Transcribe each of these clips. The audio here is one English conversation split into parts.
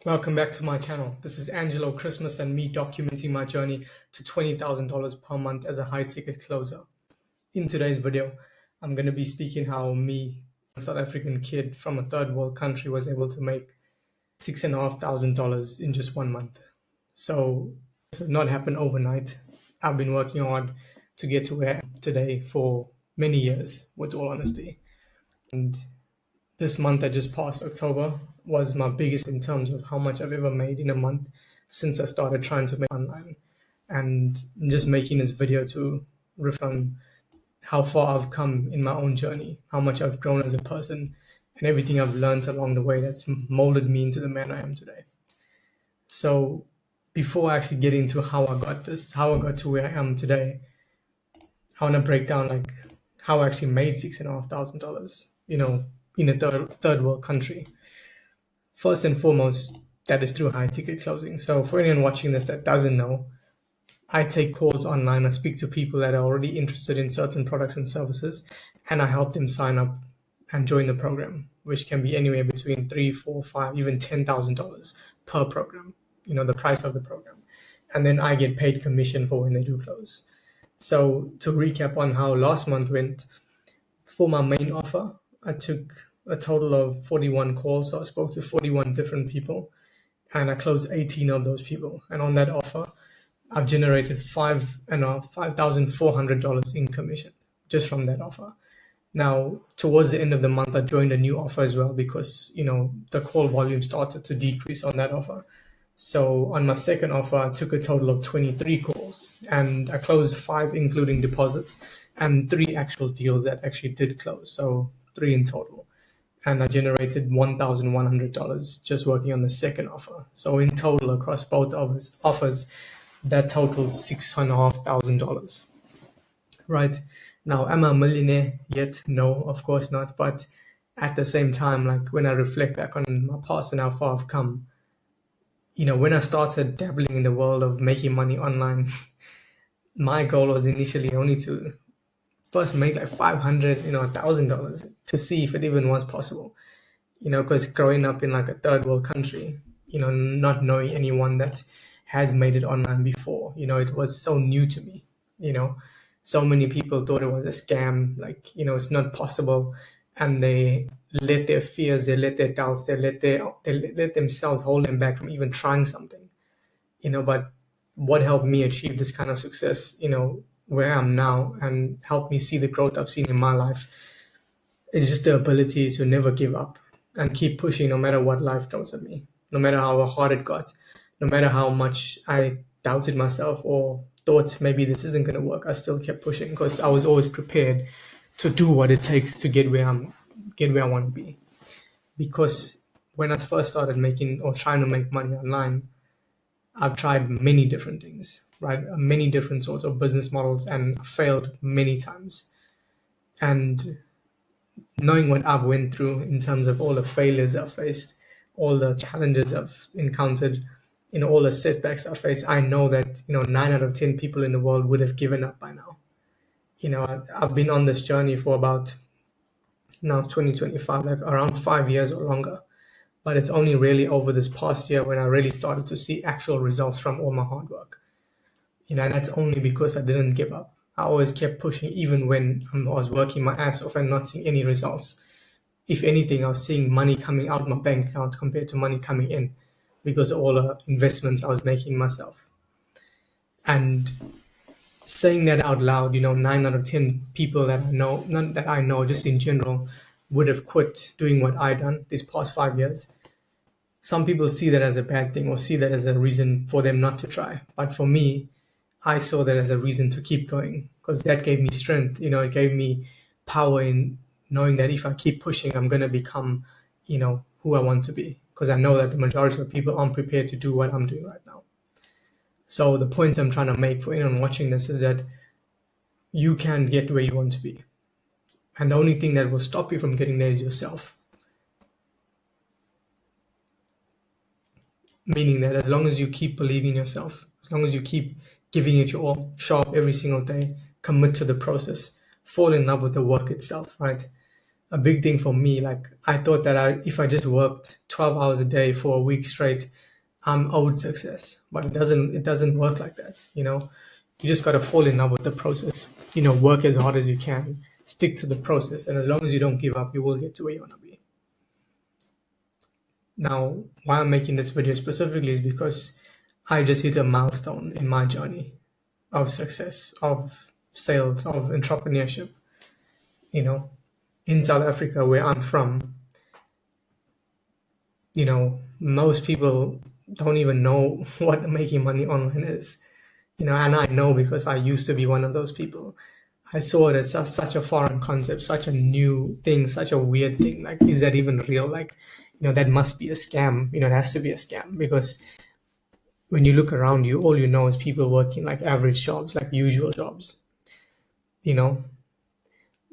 Welcome back to my channel. This is Angelo Christmas and me documenting my journey to $20,000 per month as a high ticket closer. In today's video, I'm going to be speaking how me, a South African kid from a third world country, was able to make $6,500 in just 1 month. So this has not happened overnight. I've been working hard to get to where I am today for many years, with all honesty. And this month that just passed, October, was my biggest in terms of how much I've ever made in a month since I started trying to make online. And I'm just making this video to reflect on how far I've come in my own journey, how much I've grown as a person, and everything I've learned along the way that's molded me into the man I am today. So before I actually get into how I got to where I am today, I want to break down like how I actually made $6,500, in a third world country. First and foremost, that is through high ticket closing. So for anyone watching this that doesn't know, I take calls online. I speak to people that are already interested in certain products and services, and I help them sign up and join the program, which can be anywhere between $3, $4, $5, even $10,000 per program. The price of the program, and then I get paid commission for when they do close. So to recap on how last month went, for my main offer, I took a total of 41 calls. So I spoke to 41 different people and I closed 18 of those people. And on that offer, I've generated $5,400 in commission just from that offer. Now, towards the end of the month, I joined a new offer as well because, the call volume started to decrease on that offer. So on my second offer, I took a total of 23 calls and I closed 5, including deposits, and 3 actual deals that actually did close. So 3 in total. And I generated $1,100 just working on the second offer. So in total, across both offers, that totaled $6,500. Right. Now, am I a millionaire yet? No, of course not. But at the same time, like when I reflect back on my past and how far I've come, when I started dabbling in the world of making money online, my goal was initially only to first make like $500, $1,000 to see if it even was possible. Because growing up in like a third world country, not knowing anyone that has made it online before, it was so new to me. So many people thought it was a scam, like, it's not possible. And they let their fears, they let their doubts, they let themselves hold them back from even trying something. But what helped me achieve this kind of success, where I am now, and helped me see the growth I've seen in my life, is just the ability to never give up and keep pushing no matter what life throws at me, no matter how hard it got, no matter how much I doubted myself or thought maybe this isn't going to work. I still kept pushing because I was always prepared to do what it takes to get where I want to be. Because when I first started making or trying to make money online, I've tried many different things, right? Many different sorts of business models, and I failed many times. And knowing what I've went through in terms of all the failures I've faced, all the challenges I've encountered, all the setbacks I faced, I know that 9 out of 10 people in the world would have given up by now. I've been on this journey for about now 2025, like around 5 years or longer. But it's only really over this past year when I really started to see actual results from all my hard work. And that's only because I didn't give up. I always kept pushing, even when I was working my ass off and not seeing any results. If anything, I was seeing money coming out of my bank account compared to money coming in because of all the investments I was making myself. And saying that out loud, 9 out of 10 people that I know, not that I know, just in general, would have quit doing what I done these past 5 years. Some people see that as a bad thing or see that as a reason for them not to try. But for me, I saw that as a reason to keep going because that gave me strength. It gave me power in knowing that if I keep pushing, I'm going to become, who I want to be. Because I know that the majority of people aren't prepared to do what I'm doing right now. So the point I'm trying to make for anyone watching this is that you can get where you want to be. And the only thing that will stop you from getting there is yourself. Meaning that as long as you keep believing in yourself, as long as you keep giving it your all, show up every single day, commit to the process, fall in love with the work itself, right? a big thing for me. Like I thought that if I just worked 12 hours a day for a week straight, I'm owed success. But it doesn't work like that, you know. You just gotta fall in love with the process. You know, work as hard as you can, stick to the process, and as long as you don't give up, you will get to where you wanna be. Now, why I'm making this video specifically is because I just hit a milestone in my journey of success, of sales, of entrepreneurship. You know, in South Africa, where I'm from, you know, most people don't even know what making money online is. You know, and I know because I used to be one of those people. I saw it as such a foreign concept, such a new thing, such a weird thing. Like, is that even real? Like, you know, that must be a scam. You know, it has to be a scam because when you look around you, all you know is people working like average jobs, like usual jobs, you know.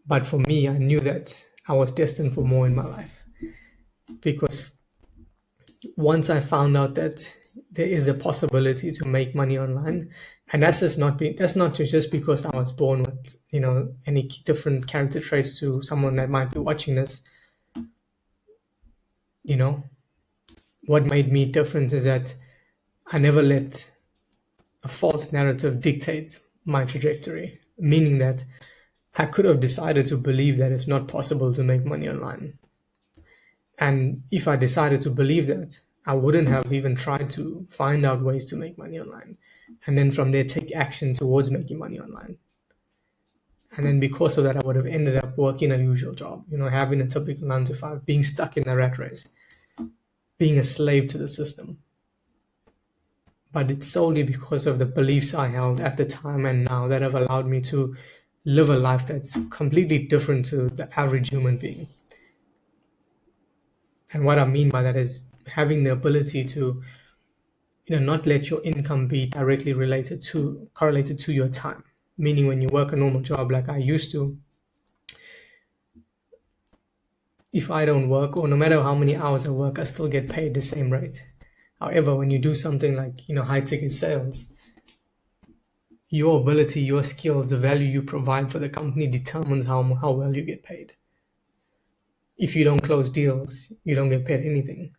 But for me, I knew that I was destined for more in my life because once I found out that there is a possibility to make money online, and that's not just because I was born with, you know, any different character traits to someone that might be watching this. You know, what made me different is that I never let a false narrative dictate my trajectory, meaning that I could have decided to believe that it's not possible to make money online. And if I decided to believe that, I wouldn't have even tried to find out ways to make money online. And then from there, take action towards making money online. And then because of that, I would have ended up working a usual job, you know, having a typical 9 to 5, being stuck in a rat race, being a slave to the system. But it's solely because of the beliefs I held at the time and now that have allowed me to live a life that's completely different to the average human being. And what I mean by that is having the ability to, you know, not let your income be directly correlated to your time. Meaning when you work a normal job like I used to, if I don't work or no matter how many hours I work, I still get paid the same rate. However, when you do something like, you know, high ticket sales, your ability, your skills, the value you provide for the company determines how well you get paid. If you don't close deals, you don't get paid anything.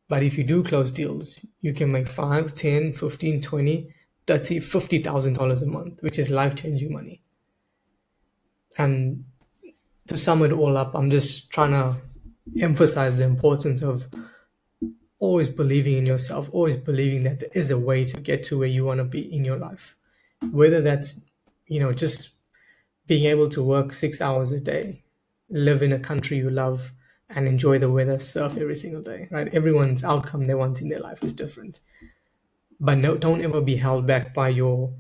But if you do close deals, you can make 5, 10, 15, 20, 30, $50,000 a month, which is life-changing money. And to sum it all up, I'm just trying to emphasize the importance of always believing in yourself, always believing that there is a way to get to where you want to be in your life. Whether that's, you know, just being able to work 6 hours a day, live in a country you love, and enjoy the weather, surf every single day, right? Everyone's outcome they want in their life is different. But no, don't ever be held back by your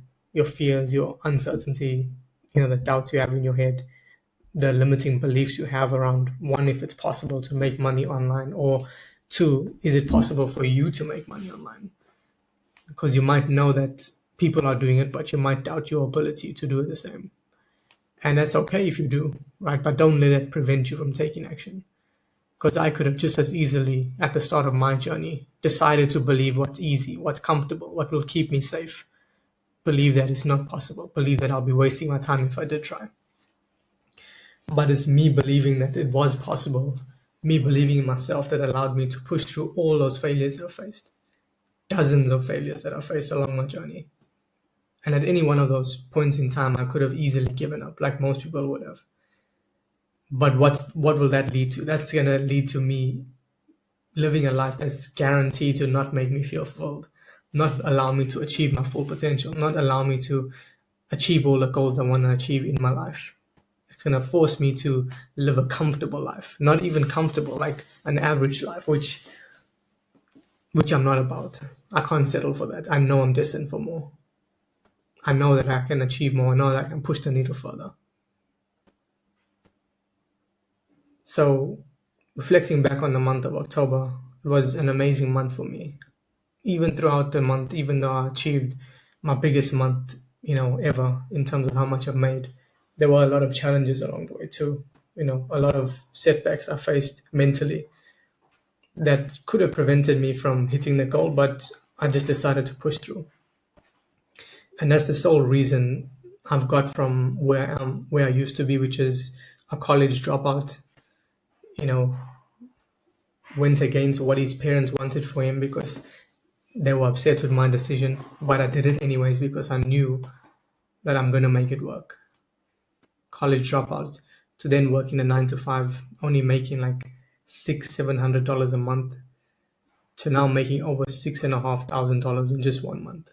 fears, your uncertainty, you know, the doubts you have in your head, the limiting beliefs you have around one, if it's possible to make money online, or two, is it possible for you to make money online? Because you might know that people are doing it, but you might doubt your ability to do the same. And that's okay if you do, right? But don't let it prevent you from taking action. Because I could have just as easily, at the start of my journey, decided to believe what's easy, what's comfortable, what will keep me safe. Believe that it's not possible. Believe that I'll be wasting my time if I did try. But it's me believing that it was possible, me believing in myself that allowed me to push through all those failures I faced. Dozens of failures that I faced along my journey. And at any one of those points in time, I could have easily given up, like most people would have. But what will that lead to? That's going to lead to me living a life that's guaranteed to not make me feel fulfilled, not allow me to achieve my full potential, not allow me to achieve all the goals I want to achieve in my life. It's going to force me to live a comfortable life, not even comfortable, like an average life, which I'm not about. I can't settle for that. I know I'm destined for more. I know that I can achieve more. I know that I can push the needle further. So, reflecting back on the month of October, it was an amazing month for me. Even throughout the month, even though I achieved my biggest month, you know, ever in terms of how much I've made, there were a lot of challenges along the way too. You know, a lot of setbacks I faced mentally that could have prevented me from hitting the goal, but I just decided to push through. And that's the sole reason I've got from where I used to be, which is a college dropout, went against what his parents wanted for him because they were upset with my decision, but I did it anyways because I knew that I'm going to make it work. College dropout to then working a 9 to 5, only making like $600-700 a month, to now making over $6,500 in just 1 month.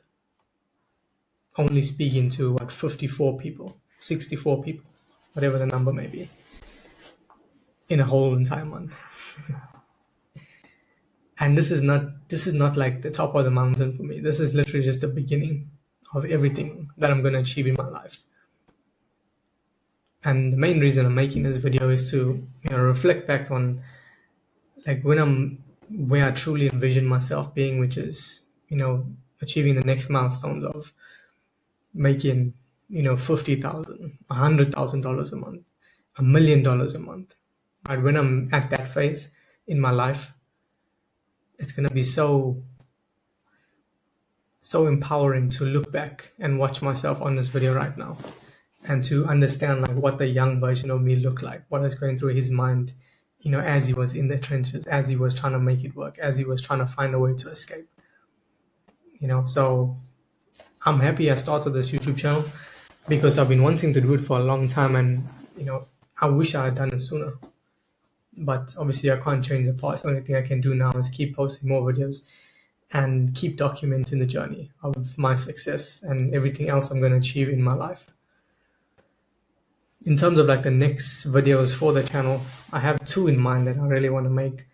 Only speaking to 54 people, 64 people, whatever the number may be, in a whole entire month. And this is not like the top of the mountain for me. This is literally just the beginning of everything that I'm going to achieve in my life. And the main reason I'm making this video is to reflect back on like where I truly envision myself being, which is achieving the next milestones of making $50,000, $100,000 a month, $1 million a month. Right, when I'm at that phase in my life, it's gonna be so empowering to look back and watch myself on this video right now, and to understand like what the young version of me looked like, what was going through his mind, as he was in the trenches, as he was trying to make it work, as he was trying to find a way to escape. So I'm happy I started this YouTube channel because I've been wanting to do it for a long time, and I wish I had done it sooner. But obviously I can't change the past. The only thing I can do now is keep posting more videos and keep documenting the journey of my success and everything else I'm going to achieve in my life. In terms of like the next videos for the channel, I have 2 in mind that I really want to make,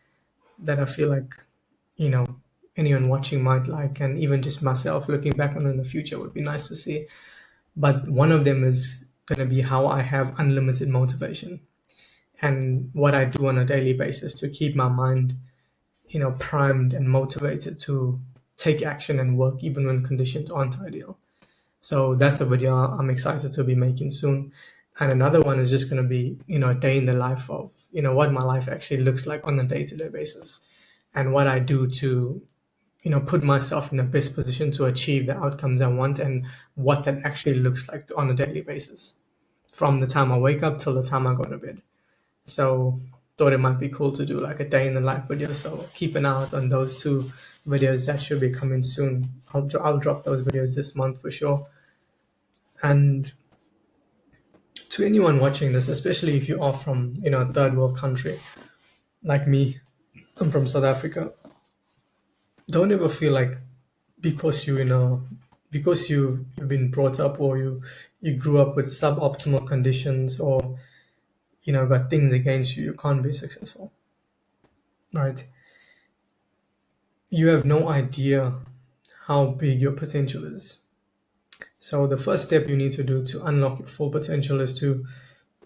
that I feel like anyone watching might like, and even just myself looking back on in the future would be nice to see. But one of them is going to be how I have unlimited motivation, and what I do on a daily basis to keep my mind primed and motivated to take action and work even when conditions aren't ideal. So that's a video I'm excited to be making soon. And another one is just going to be a day in the life of what my life actually looks like on a day-to-day basis, and what I do to put myself in the best position to achieve the outcomes I want, and what that actually looks like on a daily basis from the time I wake up till the time I go to bed. So thought it might be cool to do like a day in the life video. So keep an eye out on those 2 videos that should be coming soon. I'll drop those videos this month for sure. And to anyone watching this, especially if you are from a third world country like me, I'm from South Africa. Don't ever feel like because because you've been brought up, or you grew up with suboptimal conditions, or got things against you, you can't be successful, right? You have no idea how big your potential is. So the first step you need to do to unlock your full potential is to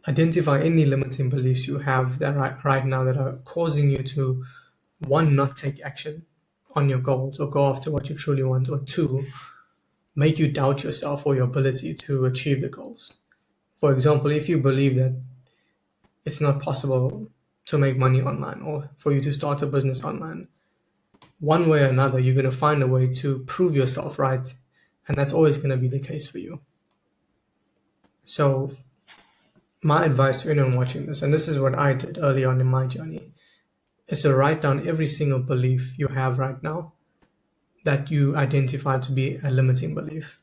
identify any limiting beliefs you have that right now that are causing you to, 1, not take action on your goals or go after what you truly want, or 2, make you doubt yourself or your ability to achieve the goals. For example, if you believe that it's not possible to make money online, or for you to start a business online, one way or another, you're going to find a way to prove yourself right. And that's always going to be the case for you. So my advice to anyone watching this, and this is what I did early on in my journey, is to write down every single belief you have right now that you identify to be a limiting belief.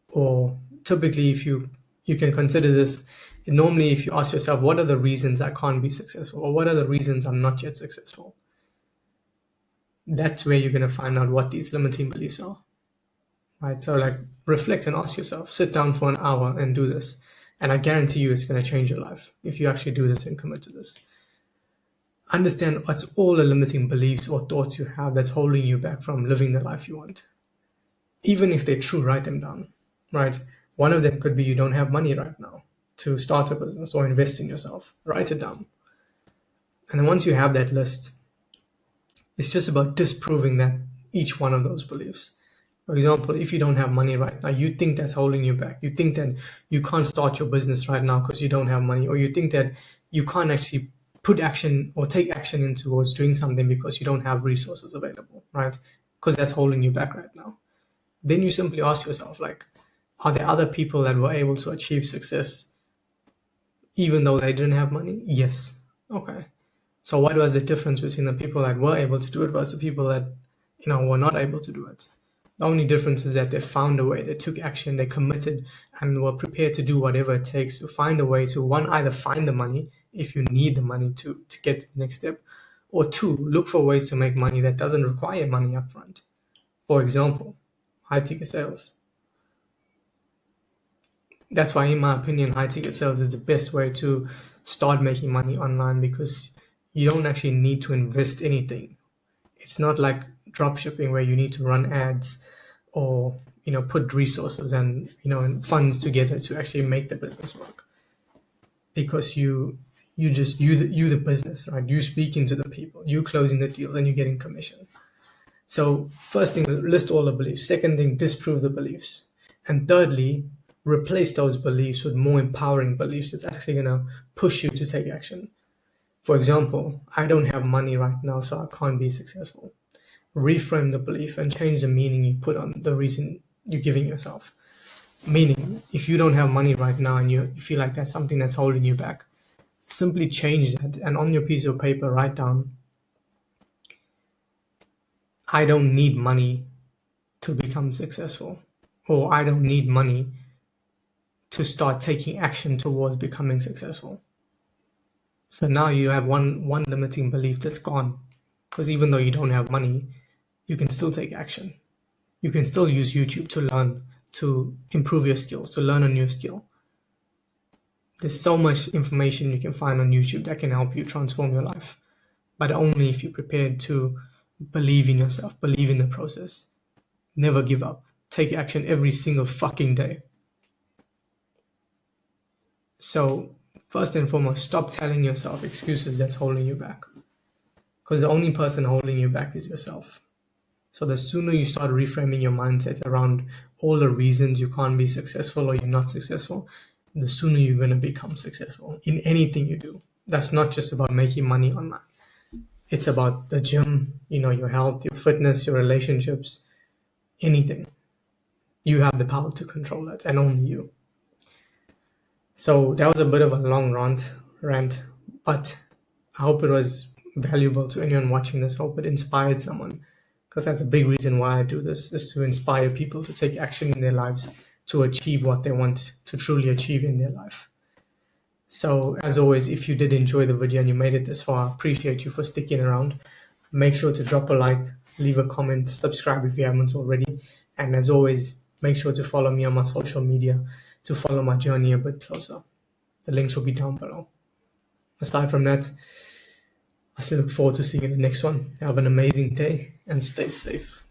Or typically, if you can consider this, normally if you ask yourself, what are the reasons I can't be successful, or what are the reasons I'm not yet successful? That's where you're going to find out what these limiting beliefs are, right? So like, reflect and ask yourself, sit down for an hour and do this. And I guarantee you it's going to change your life if you actually do this and commit to this. Understand what's all the limiting beliefs or thoughts you have that's holding you back from living the life you want. Even if they're true, write them down, right? One of them could be you don't have money right now to start a business or invest in yourself. Write it down. And then once you have that list, it's just about disproving that each one of those beliefs. For example, if you don't have money right now, you think that's holding you back. You think that you can't start your business right now because you don't have money, or you think that you can't actually put action or take action in towards doing something because you don't have resources available, right? Because that's holding you back right now. Then you simply ask yourself, like, are there other people that were able to achieve success even though they didn't have money? Yes. Okay. So what was the difference between the people that were able to do it versus the people that, were not able to do it? The only difference is that they found a way, they took action, they committed, and were prepared to do whatever it takes to find a way to, one, either find the money if you need the money to get to the next step, or two, look for ways to make money that doesn't require money upfront. For example, high ticket sales. That's why, in my opinion, high ticket sales is the best way to start making money online, because you don't actually need to invest anything. It's not like drop shipping where you need to run ads or put resources and and funds together to actually make the business work, because you the business, right? You speaking to the people, you closing the deal, and you're getting commission. So first thing, list all the beliefs. Second thing, disprove the beliefs. And thirdly, replace those beliefs with more empowering beliefs that's actually going to push you to take action. For example, I don't have money right now, so I can't be successful. Reframe the belief and change the meaning you put on the reason you're giving yourself. Meaning, if you don't have money right now and you feel like that's something that's holding you back, simply change that, and on your piece of paper write down, I don't need money to become successful, or I don't need money to start taking action towards becoming successful. So now you have one limiting belief that's gone, because even though you don't have money, you can still take action. You can still use YouTube to learn, to improve your skills, to learn a new skill. There's so much information you can find on YouTube that can help you transform your life, but only if you're prepared to believe in yourself, believe in the process. Never give up. Take action every single fucking day. So first and foremost, stop telling yourself excuses that's holding you back, because the only person holding you back is yourself. So the sooner you start reframing your mindset around all the reasons you can't be successful or you're not successful, the sooner you're going to become successful in anything you do. That's not just about making money online. It's about the gym, your health, your fitness, your relationships, anything. You have the power to control that, and only you. So that was a bit of a long rant, but I hope it was valuable to anyone watching this. I hope it inspired someone, because that's a big reason why I do this, is to inspire people to take action in their lives, to achieve what they want to truly achieve in their life. So as always, if you did enjoy the video and you made it this far, I appreciate you for sticking around. Make sure to drop a like, leave a comment, subscribe if you haven't already. And as always, make sure to follow me on my social media to follow my journey a bit closer. The links will be down below. Aside from that, I still look forward to seeing you in the next one. Have an amazing day and stay safe.